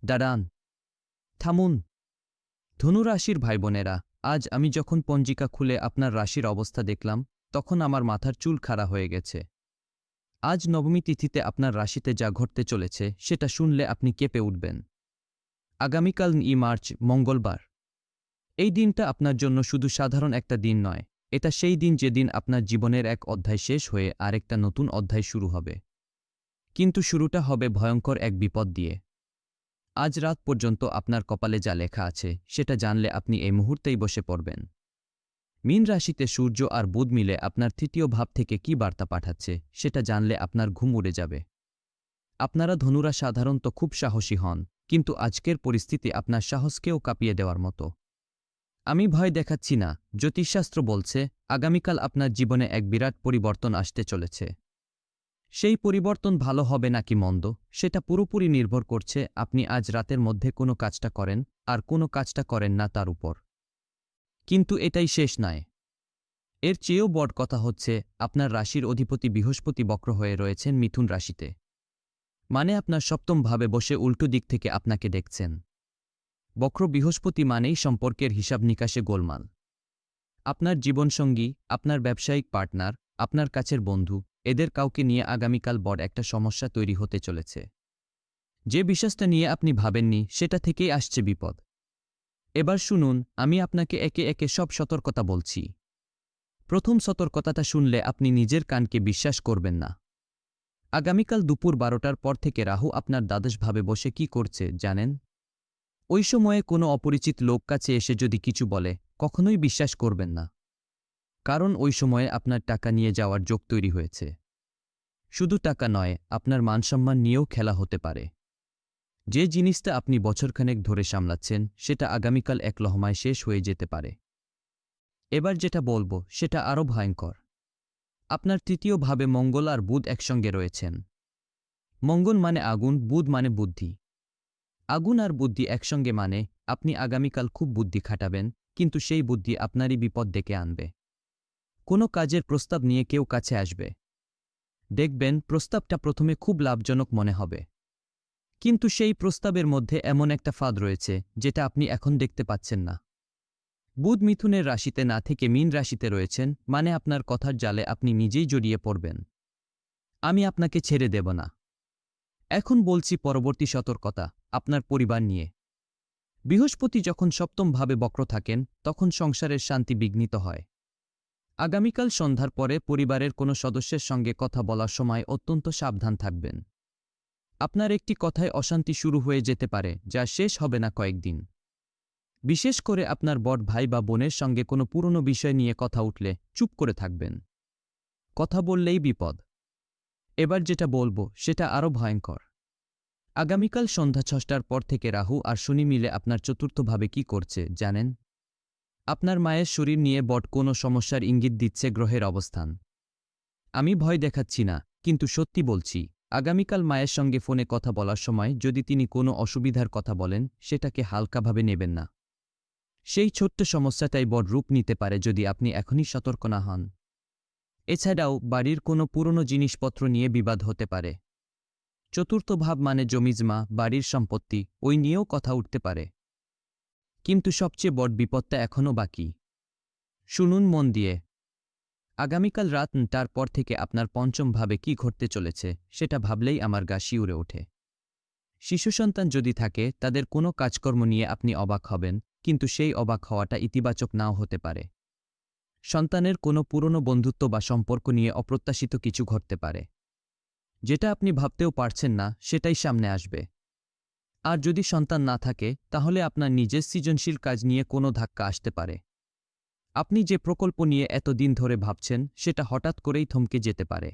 দাঁড়ান, থামুন। ধনুরাশির ভাইবোনেরা, আজ আমি যখন পঞ্জিকা খুলে আপনার রাশির অবস্থা দেখলাম, তখন আমার মাথার চুল খাড়া হয়ে গেছে। আজ নবমী তিথিতে আপনার রাশিতে যা ঘটতে চলেছে সেটা শুনলে আপনি কেঁপে উঠবেন। আগামীকাল 9 মার্চ, মঙ্গলবার। এই দিনটা আপনার জন্য শুধু সাধারণ একটা দিন নয়, এটা সেই দিন যেদিন আপনার জীবনের এক অধ্যায় শেষ হয়ে আরেকটা নতুন অধ্যায় শুরু হবে। কিন্তু শুরুটা হবে ভয়ঙ্কর এক বিপদ দিয়ে। আজ রাত পর্যন্ত আপনার কপালে যা লেখা আছে সেটা জানলে আপনি এই মুহূর্তেই বসে পড়বেন। মীন রাশিতে সূর্য আর বুধ মিলে আপনার তৃতীয় ভাব থেকে কী বার্তা পাঠাচ্ছে সেটা জানলে আপনার ঘুম উড়ে যাবে। আপনারা ধনুরা সাধারণত খুব সাহসী হন, কিন্তু আজকের পরিস্থিতি আপনার সাহসকেও কাঁপিয়ে দেওয়ার মতো। আমি ভয় দেখাচ্ছি না, জ্যোতিষশাস্ত্র বলছে আগামীকাল আপনার জীবনে এক বিরাট পরিবর্তন আসতে চলেছে। সেই পরিবর্তন ভালো হবে নাকি মন্দ, সেটা পুরোপুরি নির্ভর করছে আপনি আজ রাতের মধ্যে কোনো কাজটা করেন আর কোনো কাজটা করেন না তার উপর। কিন্তু এটাই শেষ নয়। এর চেয়েও বড় কথা হচ্ছে আপনার রাশির অধিপতি বৃহস্পতি বক্র হয়ে রয়েছেন মিথুন রাশিতে। মানে আপনার সপ্তম ভাবে বসে উল্টো দিক থেকে আপনাকে দেখছেন। বক্র বৃহস্পতি মানেই সম্পর্কের হিসাব নিকাশে গোলমাল। আপনার জীবনসঙ্গী, আপনার ব্যবসায়িক পার্টনার, আপনার কাছের বন্ধু, এদের কাউকে নিয়ে আগামীকাল বড় একটা সমস্যা তৈরি হতে চলেছে। যে বিশ্বাসটা নিয়ে আপনি ভাবেননি সেটা থেকেই আসছে বিপদ। এবার শুনুন, আমি আপনাকে একে একে সব সতর্কতা বলছি। প্রথম সতর্কতাটা শুনলে আপনি নিজের কানকে বিশ্বাস করবেন না। আগামীকাল দুপুর 12টার পর থেকে রাহু আপনার দ্বাদশ ভাবে বসে কি করছে জানেন? ওই সময়ে কোনো অপরিচিত লোক কাছে এসে যদি কিছু বলে, কখনোই বিশ্বাস করবেন না। কারণ ওই সময়ে আপনার টাকা নিয়ে যাওয়ার যোগ তৈরি হয়েছে। শুধু টাকা নয়, আপনার মানসম্মান নিয়েও খেলা হতে পারে। যে জিনিসটা আপনি বছরখানেক ধরে সামলাচ্ছেন সেটা আগামীকাল এক লহমায় শেষ হয়ে যেতে পারে। এবার যেটা বলবো সেটা আরও ভয়ঙ্কর। আপনার তৃতীয় ভাবে মঙ্গল আর বুধ একসঙ্গে রয়েছেন। মঙ্গল মানে আগুন, বুধ মানে বুদ্ধি। আগুন আর বুদ্ধি একসঙ্গে মানে আপনি আগামীকাল খুব বুদ্ধি খাটাবেন, কিন্তু সেই বুদ্ধি আপনারই বিপদ ডেকে আনবে। কোনো কাজের প্রস্তাব নিয়ে কেউ কাছে আসবে। দেখবেন প্রস্তাবটা প্রথমে খুব লাভজনক মনে হবে, কিন্তু সেই প্রস্তাবের মধ্যে এমন একটা ফাঁদ রয়েছে যেটা আপনি এখন দেখতে পাচ্ছেন না। বুধ মিথুনের রাশিতে না থেকে মীন রাশিতে রয়েছেন, মানে আপনার কথার জালে আপনি নিজেই জড়িয়ে পড়বেন। আমি আপনাকে ছেড়ে দেব না। এখন বলছি পরবর্তী সতর্কতা, আপনার পরিবার নিয়ে। বৃহস্পতি যখন সপ্তম ভাবে বক্র থাকেন তখন সংসারের শান্তি বিঘ্নিত হয়। আগামীকাল সন্ধ্যার পরে পরিবারের কোনো সদস্যের সঙ্গে কথা বলার সময় অত্যন্ত সাবধান থাকবেন। আপনার একটি কথায় অশান্তি শুরু হয়ে যেতে পারে যা শেষ হবে না কয়েকদিন। বিশেষ করে আপনার বড় ভাই বা বোনের সঙ্গে কোনো পুরনো বিষয় নিয়ে কথা উঠলে চুপ করে থাকবেন। কথা বললেই বিপদ। এবার যেটা বলবো সেটা আরও ভয়ঙ্কর। আগামীকাল সন্ধ্যা 6টার পর থেকে রাহু আর শনি মিলে আপনার চতুর্থ ভাবে কি করছে জানেন? আপনার মায়ের শরীর নিয়ে বড় কোনো সমস্যার ইঙ্গিত দিচ্ছে গ্রহের অবস্থান। আমি ভয় দেখাচ্ছি না, কিন্তু সত্যি বলছি, আগামীকাল মায়ের সঙ্গে ফোনে কথা বলার সময় যদি তিনি কোনো অসুবিধার কথা বলেন, সেটাকে হালকাভাবে নেবেন না। সেই ছোট্ট সমস্যাটাই বড় রূপ নিতে পারে যদি আপনি এখনই সতর্ক না হন। এছাড়াও বাড়ির কোনো পুরনো জিনিসপত্র নিয়ে বিবাদ হতে পারে। চতুর্থ ভাব মানে জমিজমা, বাড়ির সম্পত্তি, ওই নিয়েও কথা উঠতে পারে। কিন্তু সবচেয়ে বড় বিপদটা এখনও বাকি। শুনুন মন দিয়ে। আগামীকাল রাত 9টার পর থেকে আপনার পঞ্চম ভাবে কি ঘটতে চলেছে সেটা ভাবলেই আমার গা শিউরে ওঠে। শিশু সন্তান যদি থাকে তাদের কোনো কাজকর্ম নিয়ে আপনি অবাক হবেন, কিন্তু সেই অবাক হওয়াটা ইতিবাচক নাও হতে পারে। সন্তানের কোনো পুরনো বন্ধুত্ব বা সম্পর্ক নিয়ে অপ্রত্যাশিত কিছু ঘটতে পারে। যেটা আপনি ভাবতেও পারছেন না সেটাই সামনে আসবে। আর যদি সন্তান না থাকে তাহলে আপনার নিজের সৃজনশীল কাজ নিয়ে কোনো ধাক্কা আসতে পারে। আপনি যে প্রকল্প নিয়ে এতদিন ধরে ভাবছেন সেটা হঠাৎ করেই থমকে যেতে পারে।